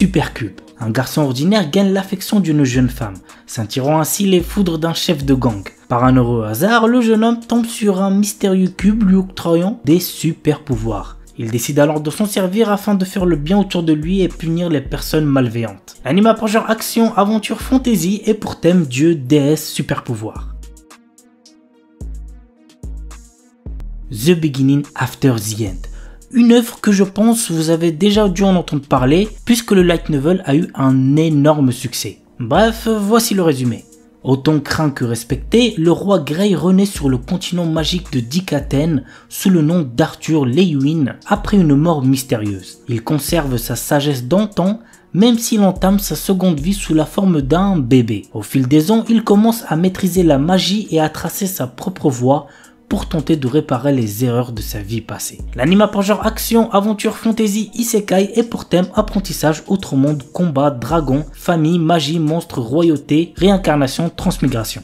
Supercube. Un garçon ordinaire gagne l'affection d'une jeune femme, s'attirant ainsi les foudres d'un chef de gang. Par un heureux hasard, le jeune homme tombe sur un mystérieux cube lui octroyant des super pouvoirs. Il décide alors de s'en servir afin de faire le bien autour de lui et punir les personnes malveillantes. L'anime a pour genre action, aventure, fantasy et pour thème dieu, déesse, super pouvoir. The Beginning After the End. Une œuvre que je pense vous avez déjà dû en entendre parler puisque le light novel a eu un énorme succès. Bref, voici le résumé. Autant craint que respecté, le roi Grey renaît sur le continent magique de Dikaten sous le nom d'Arthur Lewin après une mort mystérieuse. Il conserve sa sagesse d'antan même s'il entame sa seconde vie sous la forme d'un bébé. Au fil des ans, il commence à maîtriser la magie et à tracer sa propre voie pour tenter de réparer les erreurs de sa vie passée. L'anime a pour genre action, aventure, fantasy, isekai et pour thème apprentissage, autre monde, combat, dragon, famille, magie, monstre, royauté, réincarnation, transmigration.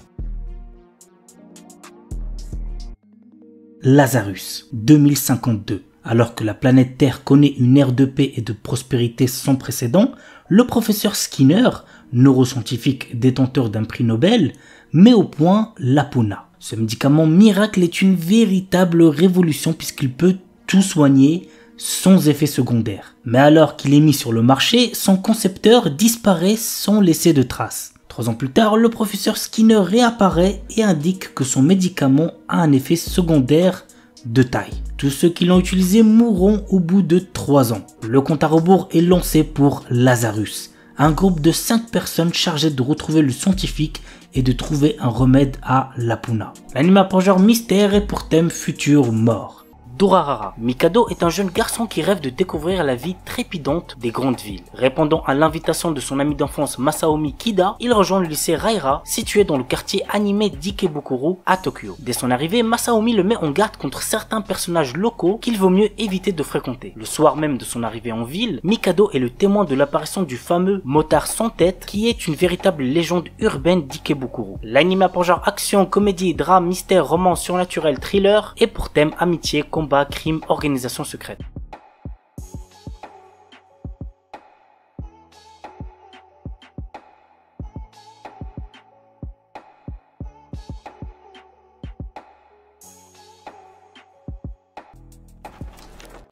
Lazarus, 2052. Alors que la planète Terre connaît une ère de paix et de prospérité sans précédent, le professeur Skinner, neuroscientifique détenteur d'un prix Nobel, met au point l'Apuna. Ce médicament miracle est une véritable révolution puisqu'il peut tout soigner sans effet secondaire. Mais alors qu'il est mis sur le marché, son concepteur disparaît sans laisser de traces. 3 ans plus tard, le professeur Skinner réapparaît et indique que son médicament a un effet secondaire de taille. Tous ceux qui l'ont utilisé mourront au bout de 3 ans. Le compte à rebours est lancé pour Lazarus, un groupe de 5 personnes chargées de retrouver le scientifique et de trouver un remède à l'Apuna. L'anime a pour genre mystère et pour thème futur mort. Durarara. Mikado est un jeune garçon qui rêve de découvrir la vie trépidante des grandes villes. Répondant à l'invitation de son ami d'enfance Masaomi Kida, il rejoint le lycée Raira, situé dans le quartier animé d'Ikebukuro à Tokyo. Dès son arrivée, Masaomi le met en garde contre certains personnages locaux qu'il vaut mieux éviter de fréquenter. Le soir même de son arrivée en ville, Mikado est le témoin de l'apparition du fameux motard sans tête qui est une véritable légende urbaine d'Ikebukuro. L'anime a pour genre action, comédie, drame, mystère, romance, surnaturel, thriller et pour thème amitié, combat, crime, organisation secrète.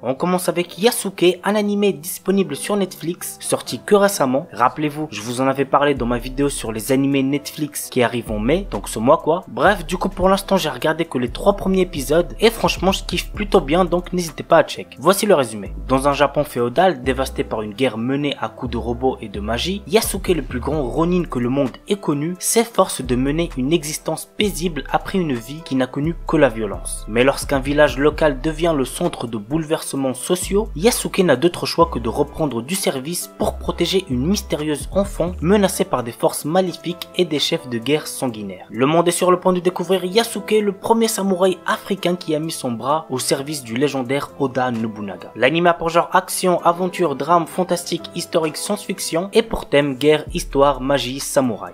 On commence avec Yasuke, un animé disponible sur Netflix, sorti que récemment. Rappelez-vous, je vous en avais parlé dans ma vidéo sur les animés Netflix qui arrivent en mai, donc ce mois quoi. Bref, du coup pour l'instant j'ai regardé que les 3 premiers épisodes et franchement je kiffe plutôt bien, donc n'hésitez pas à check. Voici le résumé. Dans un Japon féodal dévasté par une guerre menée à coups de robots et de magie, Yasuke, le plus grand ronin que le monde ait connu, s'efforce de mener une existence paisible après une vie qui n'a connu que la violence. Mais lorsqu'un village local devient le centre de bouleversements sociaux, Yasuke n'a d'autre choix que de reprendre du service pour protéger une mystérieuse enfant menacée par des forces maléfiques et des chefs de guerre sanguinaires. Le monde est sur le point de découvrir Yasuke, le premier samouraï africain qui a mis son bras au service du légendaire Oda Nobunaga. L'anime a pour genre action, aventure, drame, fantastique, historique, science-fiction et pour thème guerre, histoire, magie, samouraï.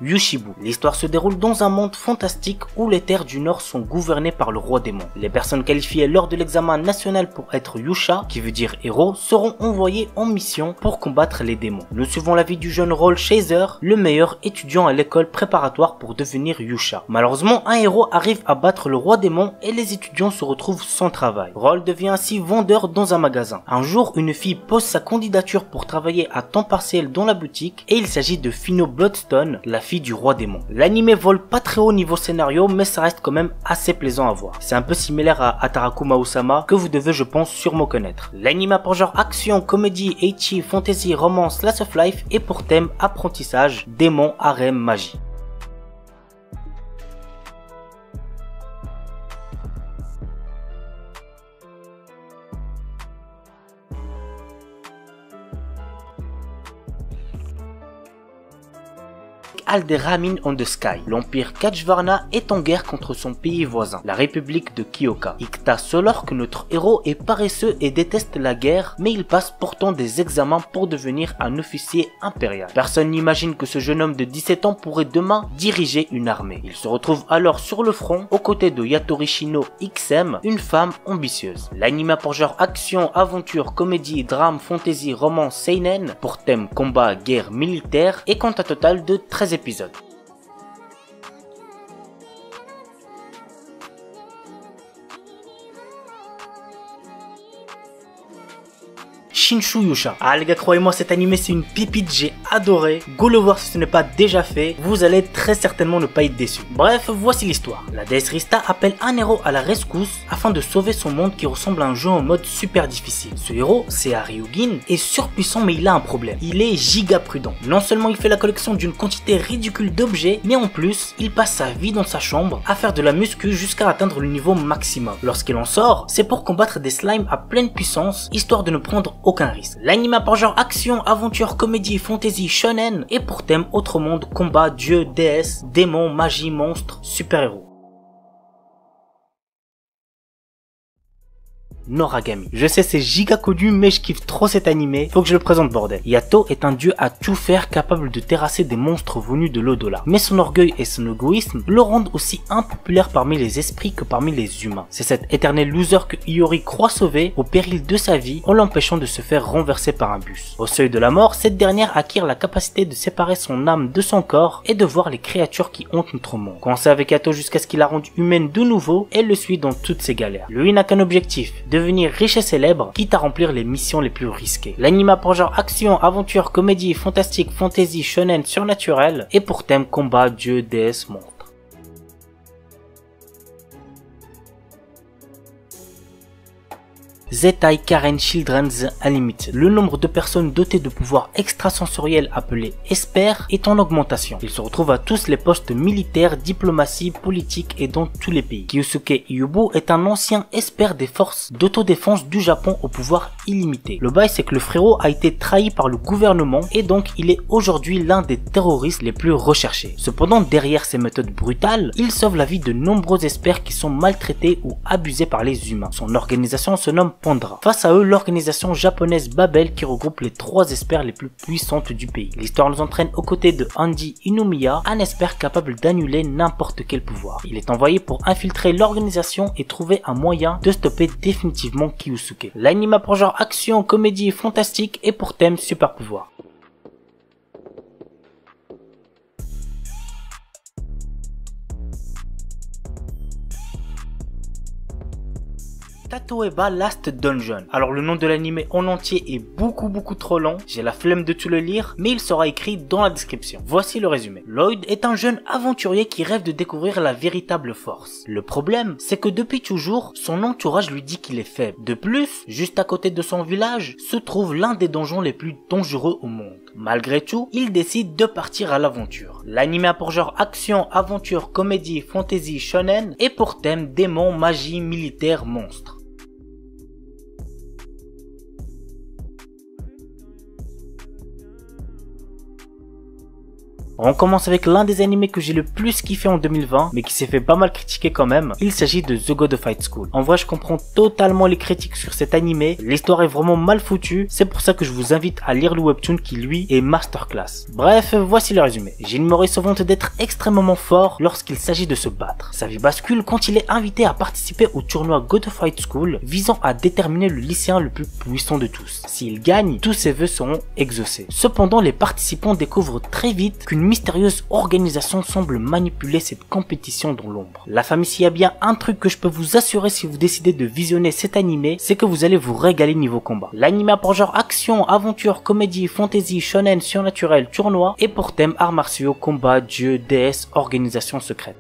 Yushibu. L'histoire se déroule dans un monde fantastique où les terres du Nord sont gouvernées par le roi démon. Les personnes qualifiées lors de l'examen national pour être Yusha, qui veut dire héros, seront envoyées en mission pour combattre les démons. Nous suivons la vie du jeune Roll Chaser, le meilleur étudiant à l'école préparatoire pour devenir Yusha. Malheureusement, un héros arrive à battre le roi démon et les étudiants se retrouvent sans travail. Roll devient ainsi vendeur dans un magasin. Un jour, une fille pose sa candidature pour travailler à temps partiel dans la boutique et il s'agit de Fino Bloodstone, la fille du roi démon. L'anime vole pas très haut niveau scénario, mais ça reste quand même assez plaisant à voir. C'est un peu similaire à Ataraku Maou-sama, que vous devez je pense sûrement connaître. L'anime a pour genre action, comédie, ecchi, fantasy, romance, slice of life et pour thème apprentissage, démon, harem, magie. Alderamin on the Sky. L'empire Kachvarna est en guerre contre son pays voisin, la république de Kyoka. Ikta Solor que notre héros est paresseux et déteste la guerre, mais il passe pourtant des examens pour devenir un officier impérial. Personne n'imagine que ce jeune homme de 17 ans pourrait demain diriger une armée. Il se retrouve alors sur le front, aux côtés de Yatorishino XM, une femme ambitieuse. L'anime a pour genre action, aventure, comédie, drame, fantasy, romance, seinen, pour thème combat, guerre, militaire, et compte un total de 13 épisodes. Shinshu Yusha. Ah les gars, croyez-moi, cet animé c'est une pépite, j'ai adoré. Go le voir si ce n'est pas déjà fait, vous allez très certainement ne pas être déçu. Bref, voici l'histoire. La déesse Rista appelle un héros à la rescousse afin de sauver son monde qui ressemble à un jeu en mode super difficile. Ce héros, c'est Haryugin, est surpuissant mais il a un problème. Il est giga prudent. Non seulement il fait la collection d'une quantité ridicule d'objets, mais en plus, il passe sa vie dans sa chambre à faire de la muscu jusqu'à atteindre le niveau maximum. Lorsqu'il en sort, c'est pour combattre des slimes à pleine puissance, histoire de ne prendre aucun risque. L'anime a pour genre action, aventure, comédie, fantasy, shonen et pour thème autre monde, combat, dieu, déesse, démon, magie, monstre, super-héros. Noragami. Je sais c'est giga connu mais je kiffe trop cet animé, faut que je le présente bordel. Yato est un dieu à tout faire capable de terrasser des monstres venus de l'au-delà. Mais son orgueil et son égoïsme le rendent aussi impopulaire parmi les esprits que parmi les humains. C'est cet éternel loser que Iori croit sauver au péril de sa vie en l'empêchant de se faire renverser par un bus. Au seuil de la mort, cette dernière acquiert la capacité de séparer son âme de son corps et de voir les créatures qui hantent notre monde. Coincée avec Yato jusqu'à ce qu'il la rende humaine de nouveau, elle le suit dans toutes ses galères. Lui n'a qu'un objectif, devenir riche et célèbre, quitte à remplir les missions les plus risquées. L'anime a pour genre action, aventure, comédie, fantastique, fantasy, shonen, surnaturel, et pour thème combat, dieu, déesse, monstre. Zettai Karen Children's Unlimited. Le nombre de personnes dotées de pouvoirs extrasensoriels appelés Esper est en augmentation. Ils se retrouvent à tous les postes militaires, diplomatie, politique et dans tous les pays. Kyosuke Yubu est un ancien Esper des forces d'autodéfense du Japon au pouvoir illimité. Le bail c'est que le frérot a été trahi par le gouvernement et donc il est aujourd'hui l'un des terroristes les plus recherchés. Cependant derrière ces méthodes brutales, il sauve la vie de nombreux Esper qui sont maltraités ou abusés par les humains. Son organisation se nomme Pandra. Face à eux, l'organisation japonaise Babel qui regroupe les 3 Espers les plus puissantes du pays. L'histoire nous entraîne aux côtés de Andy Inomiya, un Esper capable d'annuler n'importe quel pouvoir. Il est envoyé pour infiltrer l'organisation et trouver un moyen de stopper définitivement Kyosuke. L'anime a pour genre action, comédie, fantastique et pour thème super pouvoir. Tatoeba Last Dungeon. Alors le nom de l'anime en entier est beaucoup trop long, j'ai la flemme de tout le lire, mais il sera écrit dans la description. Voici le résumé. Lloyd est un jeune aventurier qui rêve de découvrir la véritable force. Le problème, c'est que depuis toujours, son entourage lui dit qu'il est faible. De plus, juste à côté de son village, se trouve l'un des donjons les plus dangereux au monde. Malgré tout, il décide de partir à l'aventure. L'anime a pour genre action, aventure, comédie, fantasy, shonen et pour thème démon, magie, militaire, monstre. On commence avec l'un des animés que j'ai le plus kiffé en 2020, mais qui s'est fait pas mal critiquer quand même. Il s'agit de The God of Fight School. En vrai, je comprends totalement les critiques sur cet animé. L'histoire est vraiment mal foutue. C'est pour ça que je vous invite à lire le webtoon qui, lui, est masterclass. Bref, voici le résumé. Jin Mori se vante d'être extrêmement fort lorsqu'il s'agit de se battre. Sa vie bascule quand il est invité à participer au tournoi God of Fight School, visant à déterminer le lycéen le plus puissant de tous. S'il gagne, tous ses vœux seront exaucés. Cependant, les participants découvrent très vite qu'une mystérieuse organisation semble manipuler cette compétition dans l'ombre. La famille, s'il y a bien un truc que je peux vous assurer si vous décidez de visionner cet animé, c'est que vous allez vous régaler niveau combat. L'anime a pour genre action, aventure, comédie, fantasy, shonen, surnaturel, tournoi et pour thème arts martiaux, combat, dieu, déesse, organisation secrète.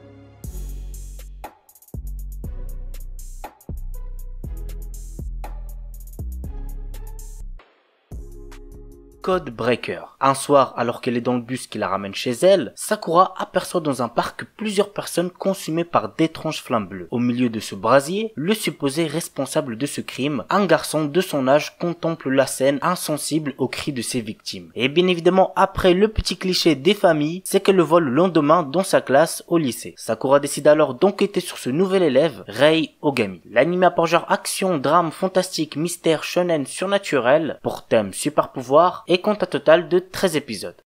Code Breaker. Un soir, alors qu'elle est dans le bus qui la ramène chez elle, Sakura aperçoit dans un parc plusieurs personnes consumées par d'étranges flammes bleues. Au milieu de ce brasier, le supposé responsable de ce crime, un garçon de son âge, contemple la scène insensible aux cris de ses victimes. Et bien évidemment, après le petit cliché des familles, c'est qu'elle le voit le lendemain dans sa classe au lycée. Sakura décide alors d'enquêter sur ce nouvel élève, Rei Ogami. L'anime a pour genre action, drame, fantastique, mystère, shonen, surnaturel, pour thème super pouvoir, et compte un total de 13 épisodes.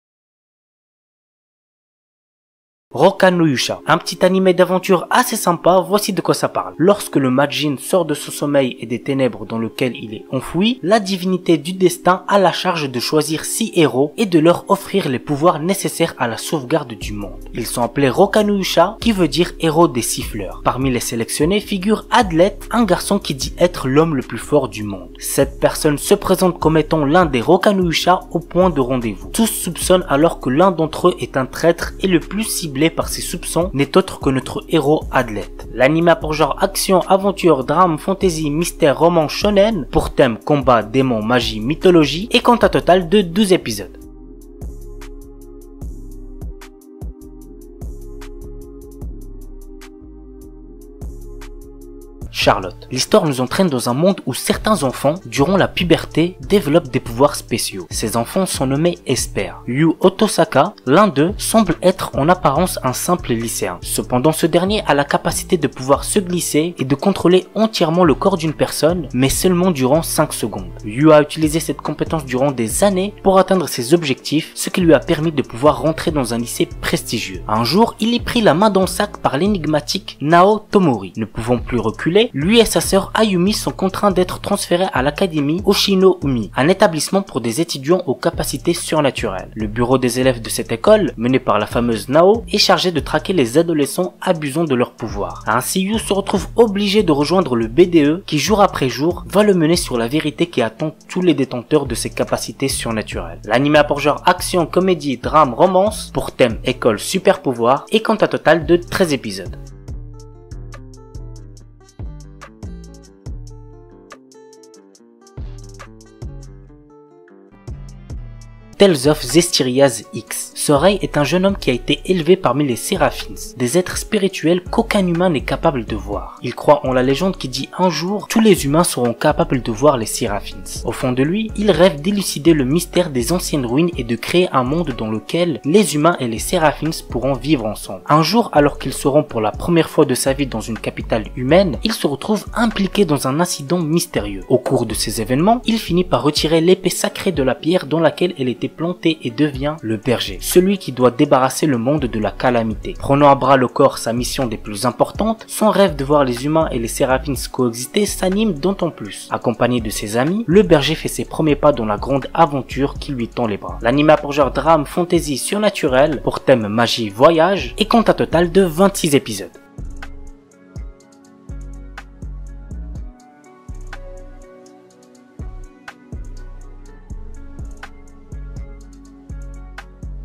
Roka no Yusha, un petit animé d'aventure assez sympa, voici de quoi ça parle. Lorsque le Majin sort de son sommeil et des ténèbres dans lequel il est enfoui, la divinité du destin a la charge de choisir 6 héros et de leur offrir les pouvoirs nécessaires à la sauvegarde du monde. Ils sont appelés Roka no Yusha, qui veut dire héros des siffleurs. Parmi les sélectionnés figure Adlet, un garçon qui dit être l'homme le plus fort du monde. Cette personne se présente comme étant l'un des Roka no Yusha au point de rendez-vous. Tous soupçonnent alors que l'un d'entre eux est un traître et le plus ciblé par ses soupçons n'est autre que notre héros Adlet. L'anime a pour genre action, aventure, drame, fantasy, mystère, roman, shonen, pour thème combat, démons, magie, mythologie, et compte un total de 12 épisodes. Charlotte. L'histoire nous entraîne dans un monde où certains enfants, durant la puberté, développent des pouvoirs spéciaux. Ces enfants sont nommés Esper. Yu Otosaka, l'un d'eux, semble être en apparence un simple lycéen. Cependant, ce dernier a la capacité de pouvoir se glisser et de contrôler entièrement le corps d'une personne, mais seulement durant 5 secondes. Yu a utilisé cette compétence durant des années pour atteindre ses objectifs, ce qui lui a permis de pouvoir rentrer dans un lycée prestigieux. Un jour, il est pris la main dans le sac par l'énigmatique Nao Tomori. Ne pouvant plus reculer, lui et sa sœur Ayumi sont contraints d'être transférés à l'académie Oshino-umi, un établissement pour des étudiants aux capacités surnaturelles. Le bureau des élèves de cette école, mené par la fameuse Nao, est chargé de traquer les adolescents abusant de leur pouvoir. Ainsi, Yu se retrouve obligé de rejoindre le BDE qui, jour après jour, va le mener sur la vérité qui attend tous les détenteurs de ses capacités surnaturelles. L'anime a pour genre action, comédie, drame, romance, pour thème école super pouvoir, et compte un total de 13 épisodes. Tales of Zestirias X. Sorei est un jeune homme qui a été élevé parmi les Séraphins, des êtres spirituels qu'aucun humain n'est capable de voir. Il croit en la légende qui dit un jour, tous les humains seront capables de voir les Séraphins. Au fond de lui, il rêve d'élucider le mystère des anciennes ruines et de créer un monde dans lequel les humains et les Séraphins pourront vivre ensemble. Un jour, alors qu'ils seront pour la première fois de sa vie dans une capitale humaine, il se retrouve impliqué dans un incident mystérieux. Au cours de ces événements, il finit par retirer l'épée sacrée de la pierre dans laquelle elle était planté et devient le berger, celui qui doit débarrasser le monde de la calamité. Prenant à bras le corps sa mission des plus importantes, son rêve de voir les humains et les Séraphins coexister s'anime d'autant plus. Accompagné de ses amis, le berger fait ses premiers pas dans la grande aventure qui lui tend les bras. L'anime a pour genre drame, fantasy, surnaturel, pour thème magie, voyage, et compte un total de 26 épisodes.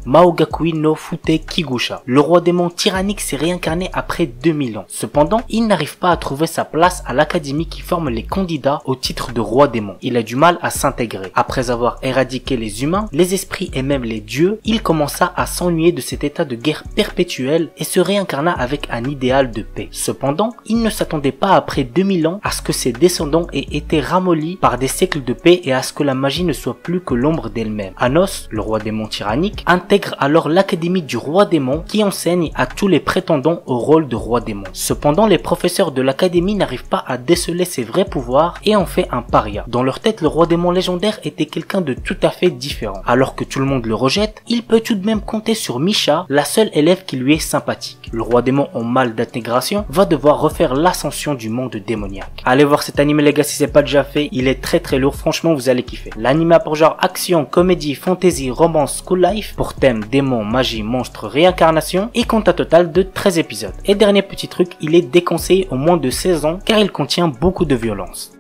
Maogakui no Fute Kigusha. Le roi démon tyrannique s'est réincarné après 2000 ans. Cependant, il n'arrive pas à trouver sa place à l'académie qui forme les candidats au titre de roi démon. Il a du mal à s'intégrer. Après avoir éradiqué les humains, les esprits et même les dieux, il commença à s'ennuyer de cet état de guerre perpétuelle et se réincarna avec un idéal de paix. Cependant, il ne s'attendait pas après 2000 ans à ce que ses descendants aient été ramollis par des siècles de paix et à ce que la magie ne soit plus que l'ombre d'elle-même. Anos, le roi démon tyrannique, intègre alors l'académie du roi démon qui enseigne à tous les prétendants au rôle de roi démon. Cependant, les professeurs de l'académie n'arrivent pas à déceler ses vrais pouvoirs et en fait un paria. Dans leur tête, le roi démon légendaire était quelqu'un de tout à fait différent. Alors que tout le monde le rejette, il peut tout de même compter sur Misha, la seule élève qui lui est sympathique. Le roi démon en mal d'intégration va devoir refaire l'ascension du monde démoniaque. Allez voir cet anime les gars si c'est pas déjà fait, il est très lourd, franchement vous allez kiffer. L'anime a pour genre action, comédie, fantasy, romance, school life, pour thème démon, magie, monstre, réincarnation, et compte un total de 13 épisodes. Et dernier petit truc, il est déconseillé aux moins de 16 ans car il contient beaucoup de violence.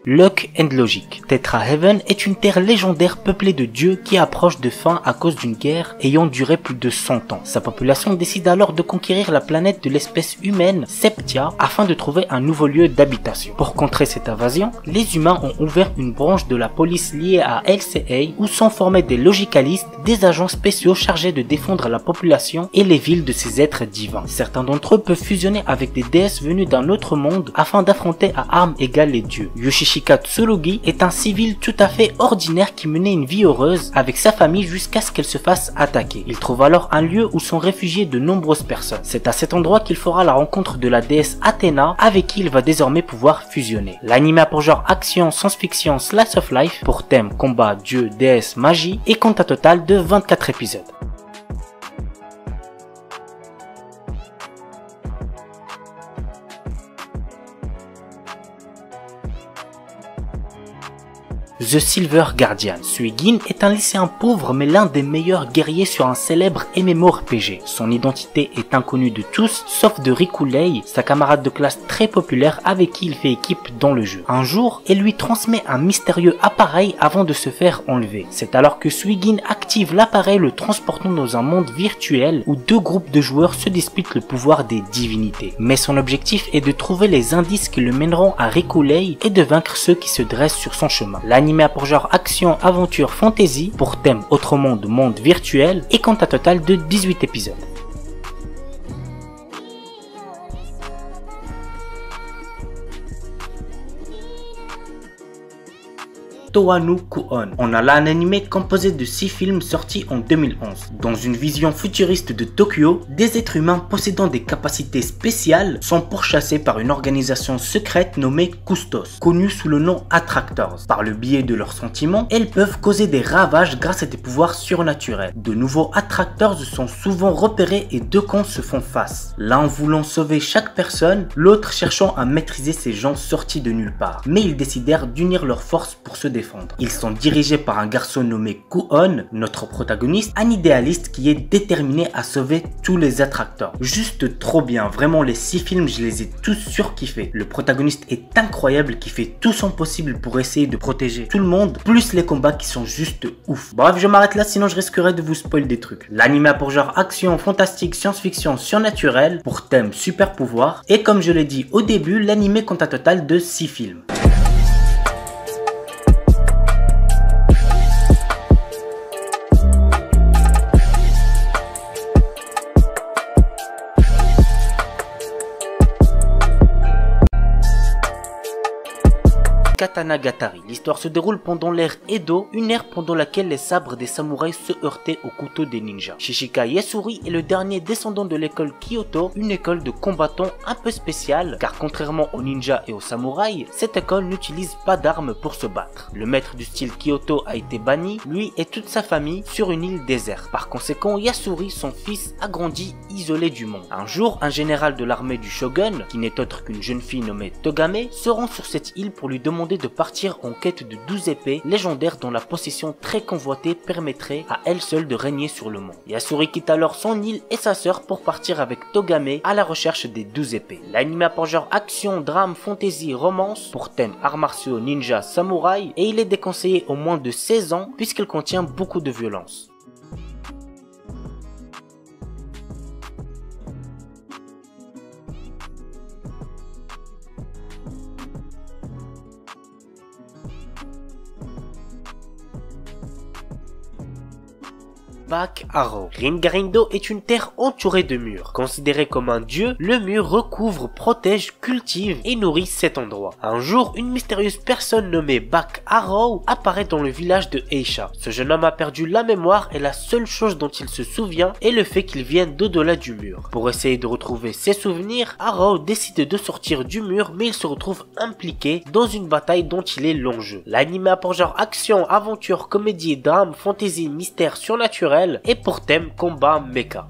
Luck and Logic. Tetrahaven est une terre légendaire peuplée de dieux qui approche de fin à cause d'une guerre ayant duré plus de 100 ans. Sa population décide alors de conquérir la planète de l'espèce humaine, Septia, afin de trouver un nouveau lieu d'habitation. Pour contrer cette invasion, les humains ont ouvert une branche de la police liée à LCA où sont formés des logicalistes, des agents spéciaux chargés de défendre la population et les villes de ces êtres divins. Certains d'entre eux peuvent fusionner avec des déesses venues d'un autre monde afin d'affronter à armes égales les dieux. Yoshishika Tsurugi est un civil tout à fait ordinaire qui menait une vie heureuse avec sa famille jusqu'à ce qu'elle se fasse attaquer. Il trouve alors un lieu où sont réfugiées de nombreuses personnes. C'est à cet endroit qu'il fera la rencontre de la déesse Athéna avec qui il va désormais pouvoir fusionner. L'anime a pour genre action, science-fiction, slice of life, pour thème combat, dieu, déesse, magie et compte un total de 24 épisodes. The Silver Guardian. Suigin est un lycéen pauvre mais l'un des meilleurs guerriers sur un célèbre MMORPG. Son identité est inconnue de tous, sauf de Rikulei, sa camarade de classe très populaire avec qui il fait équipe dans le jeu. Un jour, elle lui transmet un mystérieux appareil avant de se faire enlever. C'est alors que Suigin active l'appareil le transportant dans un monde virtuel où deux groupes de joueurs se disputent le pouvoir des divinités. Mais son objectif est de trouver les indices qui le mèneront à Rikulei et de vaincre ceux qui se dressent sur son chemin. L'anime a pour genre action, aventure, fantasy, pour thème autre monde virtuel et compte un total de 18 épisodes. Towano Kuon. On a là un animé composé de 6 films sortis en 2011. Dans une vision futuriste de Tokyo, des êtres humains possédant des capacités spéciales sont pourchassés par une organisation secrète nommée Custos, connue sous le nom Attractors. Par le biais de leurs sentiments, elles peuvent causer des ravages grâce à des pouvoirs surnaturels. De nouveaux Attractors sont souvent repérés et deux camps se font face. L'un voulant sauver chaque personne, l'autre cherchant à maîtriser ces gens sortis de nulle part. Mais ils décidèrent d'unir leurs forces pour se défendre. Ils sont dirigés par un garçon nommé Kuon, notre protagoniste, un idéaliste qui est déterminé à sauver tous les attracteurs. Juste trop bien, vraiment les 6 films je les ai tous surkiffés. Le protagoniste est incroyable qui fait tout son possible pour essayer de protéger tout le monde, plus les combats qui sont juste ouf. Bref, je m'arrête là sinon je risquerais de vous spoiler des trucs. L'anime a pour genre action, fantastique, science-fiction, surnaturel, pour thème super pouvoir, et comme je l'ai dit au début, l'anime compte un total de 6 films. Katanagatari. L'histoire se déroule pendant l'ère Edo, une ère pendant laquelle les sabres des samouraïs se heurtaient aux couteaux des ninjas. Shishika Yasuri est le dernier descendant de l'école Kyoto, une école de combattants un peu spéciale, car contrairement aux ninjas et aux samouraïs, cette école n'utilise pas d'armes pour se battre. Le maître du style Kyoto a été banni, lui et toute sa famille, sur une île déserte. Par conséquent, Yasuri, son fils, a grandi isolé du monde. Un jour, un général de l'armée du shogun, qui n'est autre qu'une jeune fille nommée Togame, se rend sur cette île pour lui demander de partir en quête de 12 épées légendaires dont la possession très convoitée permettrait à elle seule de régner sur le monde. Yasuri quitte alors son île et sa sœur pour partir avec Togame à la recherche des 12 épées. L'anime a pour genre action, drame, fantasy, romance, pour thème arts martiaux, ninja, samouraï, et il est déconseillé au moins de 16 ans puisqu'il contient beaucoup de violence. Back Arrow. Ringarindo est une terre entourée de murs. Considéré comme un dieu, le mur recouvre, protège, cultive et nourrit cet endroit. Un jour, une mystérieuse personne nommée Back Arrow apparaît dans le village de Eisha. Ce jeune homme a perdu la mémoire et la seule chose dont il se souvient est le fait qu'il vienne d'au-delà du mur. Pour essayer de retrouver ses souvenirs, Arrow décide de sortir du mur mais il se retrouve impliqué dans une bataille dont il est l'enjeu. L'anime a pour genre action, aventure, comédie, drame, fantasy, mystère, surnaturel et pour thème combat mecha.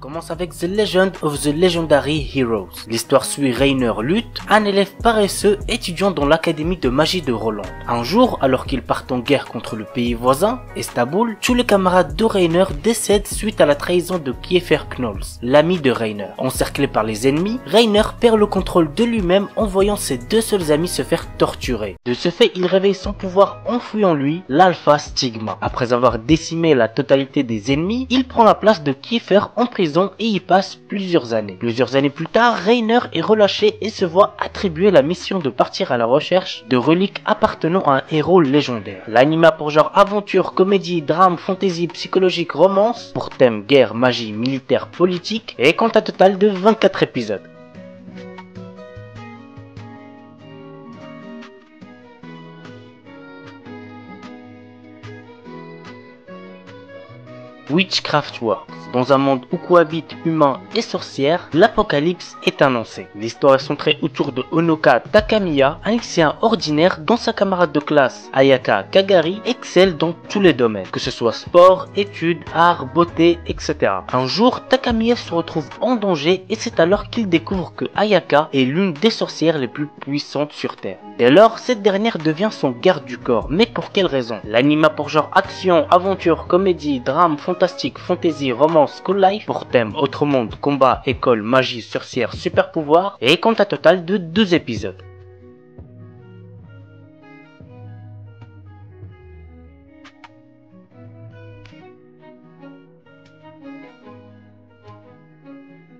commence avec The Legend of the Legendary Heroes. L'histoire suit Rainer Luth, un élève paresseux étudiant dans l'académie de magie de Roland. Un jour, alors qu'il part en guerre contre le pays voisin, Istanbul, tous les camarades de Rainer décèdent suite à la trahison de Kiefer Knowles, l'ami de Rainer. Encerclé par les ennemis, Rainer perd le contrôle de lui-même en voyant ses deux seuls amis se faire torturer. De ce fait, il réveille son pouvoir enfoui en lui, l'Alpha Stigma. Après avoir décimé la totalité des ennemis, il prend la place de Kiefer en prison et y passe plusieurs années. Plusieurs années plus tard, Rainer est relâché et se voit attribuer la mission de partir à la recherche de reliques appartenant à un héros légendaire. L'anime a pour genre aventure, comédie, drame, fantasy, psychologique, romance, pour thème guerre, magie, militaire, politique, et compte un total de 24 épisodes. Witchcraft Works. Dans un monde où cohabitent humains et sorcières, l'apocalypse est annoncé. L'histoire est centrée autour de Honoka Takamiya, un lycéen ordinaire dont sa camarade de classe, Ayaka Kagari, excelle dans tous les domaines, que ce soit sport, études, art, beauté, etc. Un jour, Takamiya se retrouve en danger et c'est alors qu'il découvre que Ayaka est l'une des sorcières les plus puissantes sur Terre. Dès lors, cette dernière devient son garde du corps. Mais pour quelle raison? L'anime a pour genre action, aventure, comédie, drame, fantastique, fantasy, romance, school life, pour thème autre monde, combat, école, magie, sorcière, super pouvoir, et compte un total de 2 épisodes.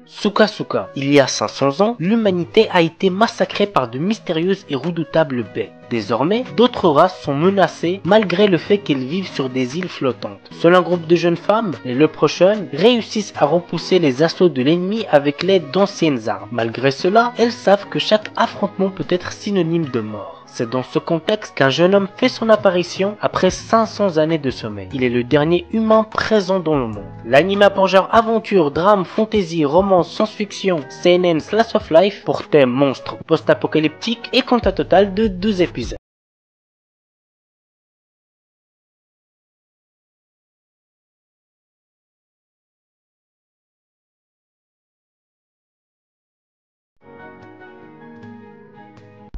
Suka Suka. Il y a 500 ans, l'humanité a été massacrée par de mystérieuses et redoutables bêtes. Désormais, d'autres races sont menacées malgré le fait qu'elles vivent sur des îles flottantes. Seul un groupe de jeunes femmes, les Leprechaun, réussissent à repousser les assauts de l'ennemi avec l'aide d'anciennes armes. Malgré cela, elles savent que chaque affrontement peut être synonyme de mort. C'est dans ce contexte qu'un jeune homme fait son apparition après 500 années de sommeil. Il est le dernier humain présent dans le monde. L'anime a pour genre aventure, drame, fantasy, romance, science-fiction, seinen, slice of life, pour thème monstre, post-apocalyptique, et compte un total de 2 épisodes.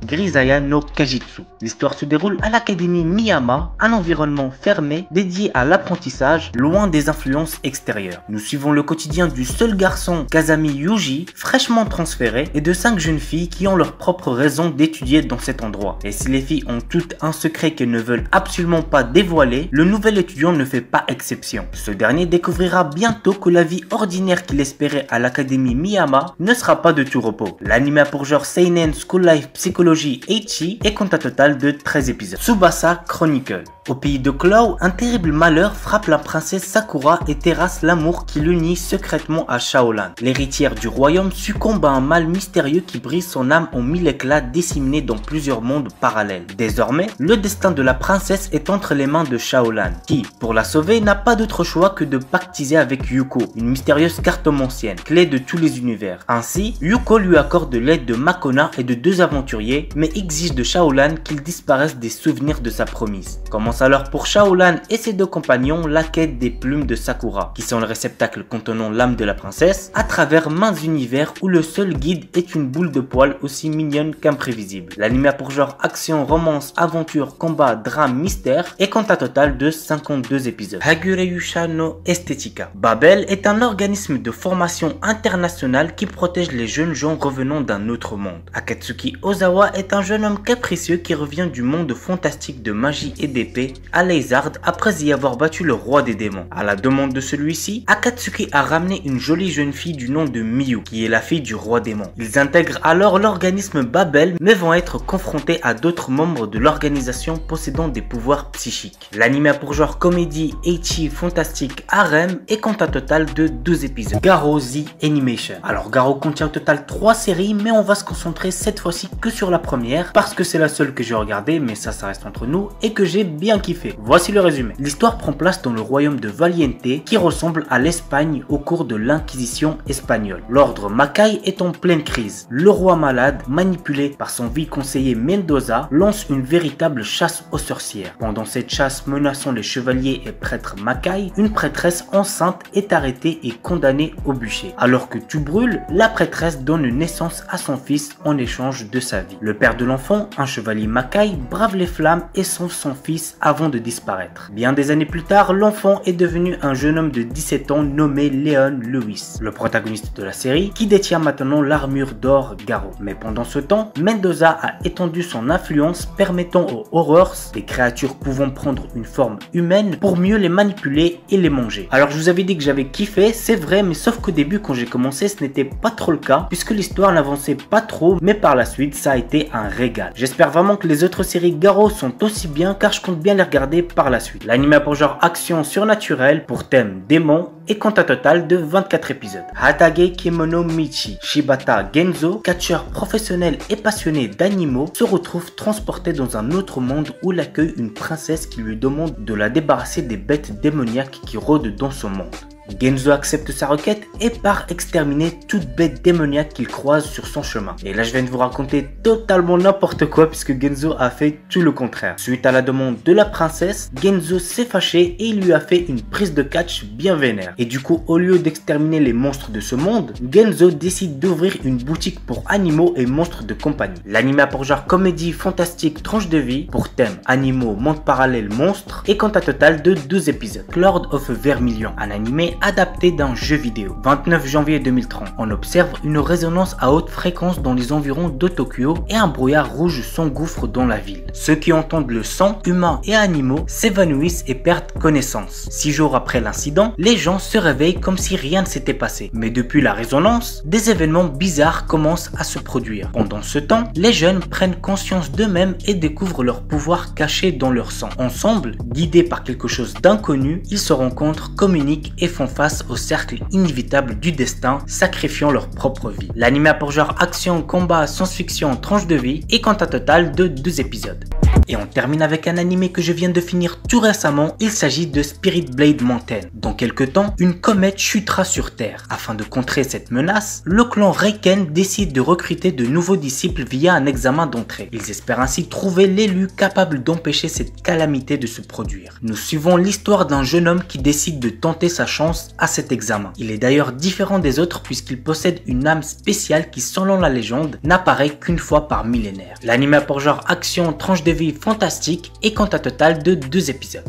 Grisaya no Kajitsu. L'histoire se déroule à l'académie Miyama, un environnement fermé dédié à l'apprentissage, loin des influences extérieures. Nous suivons le quotidien du seul garçon Kazami Yuji, fraîchement transféré, et de 5 jeunes filles qui ont leur propre raison d'étudier dans cet endroit. Et si les filles ont toutes un secret qu'elles ne veulent absolument pas dévoiler, le nouvel étudiant ne fait pas exception. Ce dernier découvrira bientôt que la vie ordinaire qu'il espérait à l'académie Miyama ne sera pas de tout repos. L'anime a pour genre seinen, school life, psychologie, Eichi, et compte un total de 13 épisodes. Tsubasa Chronicle. Au pays de Clow, un terrible malheur frappe la princesse Sakura et terrasse l'amour qui l'unit secrètement à Shaolan. L'héritière du royaume succombe à un mal mystérieux qui brise son âme en 1000 éclats disséminés dans plusieurs mondes parallèles. Désormais, le destin de la princesse est entre les mains de Shaolan, qui, pour la sauver, n'a pas d'autre choix que de pactiser avec Yuko, une mystérieuse cartomancienne, clé de tous les univers. Ainsi, Yuko lui accorde l'aide de Makona et de 2 aventuriers, mais exige de Shaolan qu'il disparaisse des souvenirs de sa promise. Commence alors pour Shaolan et ses 2 compagnons la quête des plumes de Sakura, qui sont le réceptacle contenant l'âme de la princesse, à travers maints univers où le seul guide est une boule de poils aussi mignonne qu'imprévisible. L'anime a pour genre action, romance, aventure, combat, drame, mystère, et compte un total de 52 épisodes. Hagureyusha no Estetika. Babel est un organisme de formation internationale qui protège les jeunes gens revenant d'un autre monde. Akatsuki Ozawa est un jeune homme capricieux qui revient du monde fantastique de magie et d'épée à Leizard après y avoir battu le roi des démons. À la demande de celui-ci, Akatsuki a ramené une jolie jeune fille du nom de Miyu, qui est la fille du roi démon. Ils intègrent alors l'organisme Babel, mais vont être confrontés à d'autres membres de l'organisation possédant des pouvoirs psychiques. L'anime a pour genre comédie, ecchi, fantastique, harem, et compte un total de 2 épisodes. Garo The Animation. Alors Garo contient au total 3 séries, mais on va se concentrer cette fois-ci que sur la première parce que c'est la seule que j'ai regardée, mais ça reste entre nous, et que j'ai bien kiffé. Voici le résumé. L'histoire prend place dans le royaume de Valiente qui ressemble à l'Espagne au cours de l'Inquisition espagnole. L'ordre Mackay est en pleine crise. Le roi malade, manipulé par son vice-conseiller Mendoza, lance une véritable chasse aux sorcières. Pendant cette chasse menaçant les chevaliers et prêtres Mackay, une prêtresse enceinte est arrêtée et condamnée au bûcher. Alors que tout brûle, la prêtresse donne naissance à son fils en échange de sa vie. Le père de l'enfant, un chevalier Mackay, brave les flammes et sauve son fils avant de disparaître. Bien des années plus tard, l'enfant est devenu un jeune homme de 17 ans nommé Leon Lewis, le protagoniste de la série, qui détient maintenant l'armure d'or Garou. Mais pendant ce temps, Mendoza a étendu son influence permettant aux Horrors, des créatures pouvant prendre une forme humaine, pour mieux les manipuler et les manger. Alors je vous avais dit que j'avais kiffé, c'est vrai, mais sauf qu'au début quand j'ai commencé ce n'était pas trop le cas puisque l'histoire n'avançait pas trop, mais par la suite ça a été un régal. J'espère vraiment que les autres séries Garou sont aussi bien car je compte bien les regarder par la suite. L'anime a pour genre action surnaturelle, pour thème démon et compte un total de 24 épisodes. Hatage Kemono Michi, Shibata Genzo, catcheur professionnel et passionné d'animaux, se retrouve transporté dans un autre monde où l'accueille une princesse qui lui demande de la débarrasser des bêtes démoniaques qui rôdent dans son monde. Genzo accepte sa requête et part exterminer toute bête démoniaque qu'il croise sur son chemin. Et là je viens de vous raconter totalement n'importe quoi puisque Genzo a fait tout le contraire. Suite à la demande de la princesse, Genzo s'est fâché et il lui a fait une prise de catch bien vénère. Et du coup, au lieu d'exterminer les monstres de ce monde, Genzo décide d'ouvrir une boutique pour animaux et monstres de compagnie. L'anime a pour genre comédie fantastique tranche de vie, pour thème animaux, monde parallèle, monstres, et compte un total de 12 épisodes. Lord of Vermilion, un animé adapté d'un jeu vidéo. 29 janvier 2030, on observe une résonance à haute fréquence dans les environs de Tokyo et un brouillard rouge s'engouffre dans la ville. Ceux qui entendent le sang, humains et animaux, s'évanouissent et perdent connaissance. 6 jours après l'incident, les gens se réveillent comme si rien ne s'était passé. Mais depuis la résonance, des événements bizarres commencent à se produire. Pendant ce temps, les jeunes prennent conscience d'eux-mêmes et découvrent leurs pouvoirs cachés dans leur sang. Ensemble, guidés par quelque chose d'inconnu, ils se rencontrent, communiquent et font face au cercle inévitable du destin, sacrifiant leur propre vie. L'anime a pour genre action, combat, science-fiction, tranche de vie et compte un total de 2 épisodes. Et on termine avec un anime que je viens de finir tout récemment, il s'agit de Spirit Blade Mountain. Dans quelques temps, une comète chutera sur Terre. Afin de contrer cette menace, le clan Reiken décide de recruter de nouveaux disciples via un examen d'entrée. Ils espèrent ainsi trouver l'élu capable d'empêcher cette calamité de se produire. Nous suivons l'histoire d'un jeune homme qui décide de tenter sa chance à cet examen. Il est d'ailleurs différent des autres puisqu'il possède une âme spéciale qui, selon la légende, n'apparaît qu'une fois par millénaire. L'anime a pour genre action, tranche de vie fantastique et compte un total de 2 épisodes.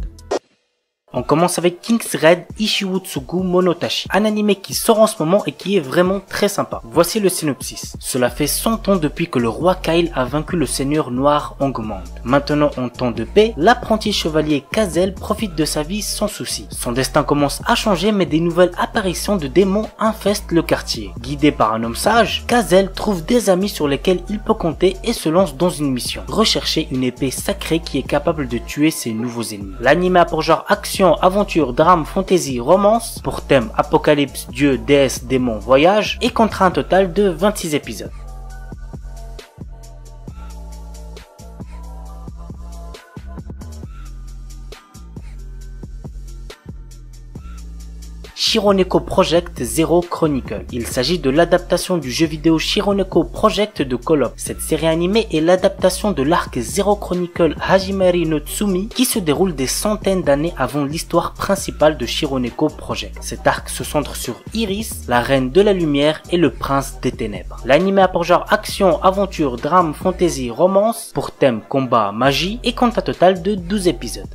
On commence avec King's Raid Ishiwotsugu Monotachi, un anime qui sort en ce moment et qui est vraiment très sympa. Voici le synopsis. Cela fait 100 ans depuis que le roi Kyle a vaincu le seigneur noir Angmand. Maintenant en temps de paix, l'apprenti chevalier Kazel profite de sa vie sans souci. Son destin commence à changer mais des nouvelles apparitions de démons infestent le quartier. Guidé par un homme sage, Kazel trouve des amis sur lesquels il peut compter et se lance dans une mission. Rechercher une épée sacrée qui est capable de tuer ses nouveaux ennemis. L'anime a pour genre action, aventure, drame, fantasy, romance, pour thème apocalypse, dieu, déesse, démon, voyage, et comptera un total de 26 épisodes. Shironeko Project Zero Chronicle. Il s'agit de l'adaptation du jeu vidéo Shironeko Project de Call of. Cette série animée est l'adaptation de l'arc Zero Chronicle Hajimari no Tsumi qui se déroule des centaines d'années avant l'histoire principale de Shironeko Project. Cet arc se centre sur Iris, la reine de la lumière et le prince des ténèbres. L'anime a pour genre action, aventure, drame, fantasy, romance, pour thème combat, magie et compte un total de 12 épisodes.